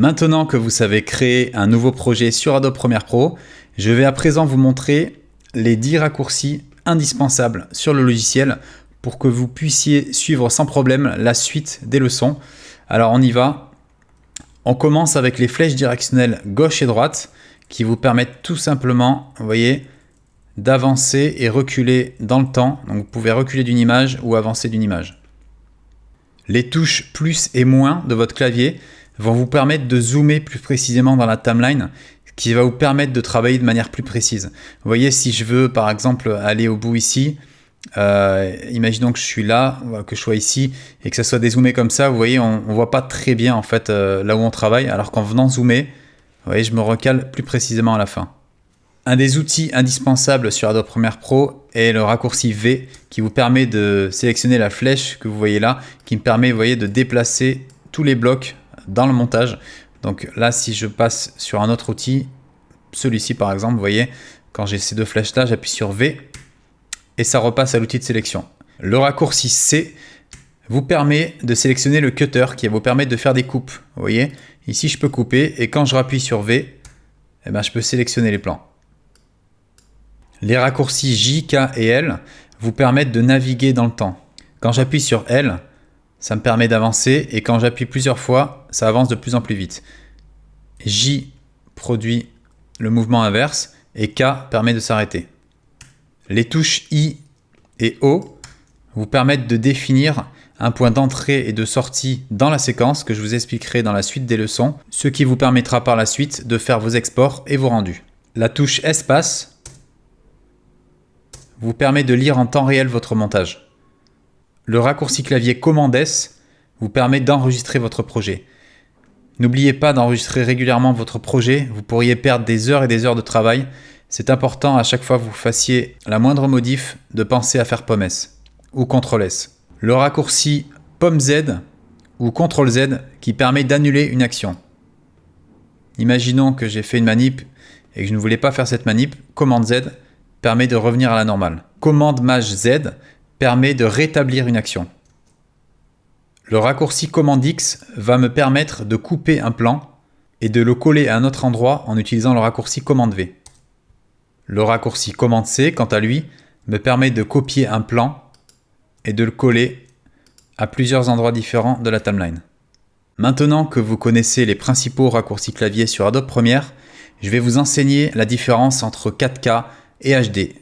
Maintenant que vous savez créer un nouveau projet sur Adobe Premiere Pro, je vais à présent vous montrer les 10 raccourcis indispensables sur le logiciel pour que vous puissiez suivre sans problème la suite des leçons. Alors on y va. On commence avec les flèches directionnelles gauche et droite qui vous permettent tout simplement, vous voyez, d'avancer et reculer dans le temps. Donc vous pouvez reculer d'une image ou avancer d'une image. Les touches plus et moins de votre clavier vont vous permettre de zoomer plus précisément dans la timeline, ce qui va vous permettre de travailler de manière plus précise. Vous voyez, si je veux par exemple aller au bout ici, imaginons que je suis là, que je sois ici et que ça soit dézoomé comme ça, vous voyez, on ne voit pas très bien en fait là où on travaille, alors qu'en venant zoomer, vous voyez, je me recale plus précisément à la fin. Un des outils indispensables sur Adobe Premiere Pro est le raccourci V qui vous permet de sélectionner la flèche que vous voyez là, qui me permet, vous voyez, de déplacer tous les blocs dans le montage. Donc là, si je passe sur un autre outil, celui-ci par exemple, vous voyez, quand j'ai ces deux flèches là, j'appuie sur V et ça repasse à l'outil de sélection. Le raccourci C vous permet de sélectionner le cutter qui va vous permettre de faire des coupes. Vous voyez, ici je peux couper et quand je rappuie sur V, eh ben, je peux sélectionner les plans. Les raccourcis J, K et L vous permettent de naviguer dans le temps. Quand j'appuie sur L, ça me permet d'avancer et quand j'appuie plusieurs fois, ça avance de plus en plus vite. J produit le mouvement inverse et K permet de s'arrêter. Les touches I et O vous permettent de définir un point d'entrée et de sortie dans la séquence que je vous expliquerai dans la suite des leçons, ce qui vous permettra par la suite de faire vos exports et vos rendus. La touche Espace vous permet de lire en temps réel votre montage. Le raccourci clavier Commande S vous permet d'enregistrer votre projet. N'oubliez pas d'enregistrer régulièrement votre projet, vous pourriez perdre des heures et des heures de travail. C'est important à chaque fois que vous fassiez la moindre modif de penser à faire Pomme S ou CTRL S. Le raccourci Pomme Z ou CTRL Z qui permet d'annuler une action. Imaginons que j'ai fait une manip et que je ne voulais pas faire cette manip, Commande Z permet de revenir à la normale. Commande Maj Z permet de rétablir une action. Le raccourci Commande X va me permettre de couper un plan et de le coller à un autre endroit en utilisant le raccourci Commande V. Le raccourci Commande C, quant à lui, me permet de copier un plan et de le coller à plusieurs endroits différents de la timeline. Maintenant que vous connaissez les principaux raccourcis clavier sur Adobe Premiere, je vais vous enseigner la différence entre 4K et HD.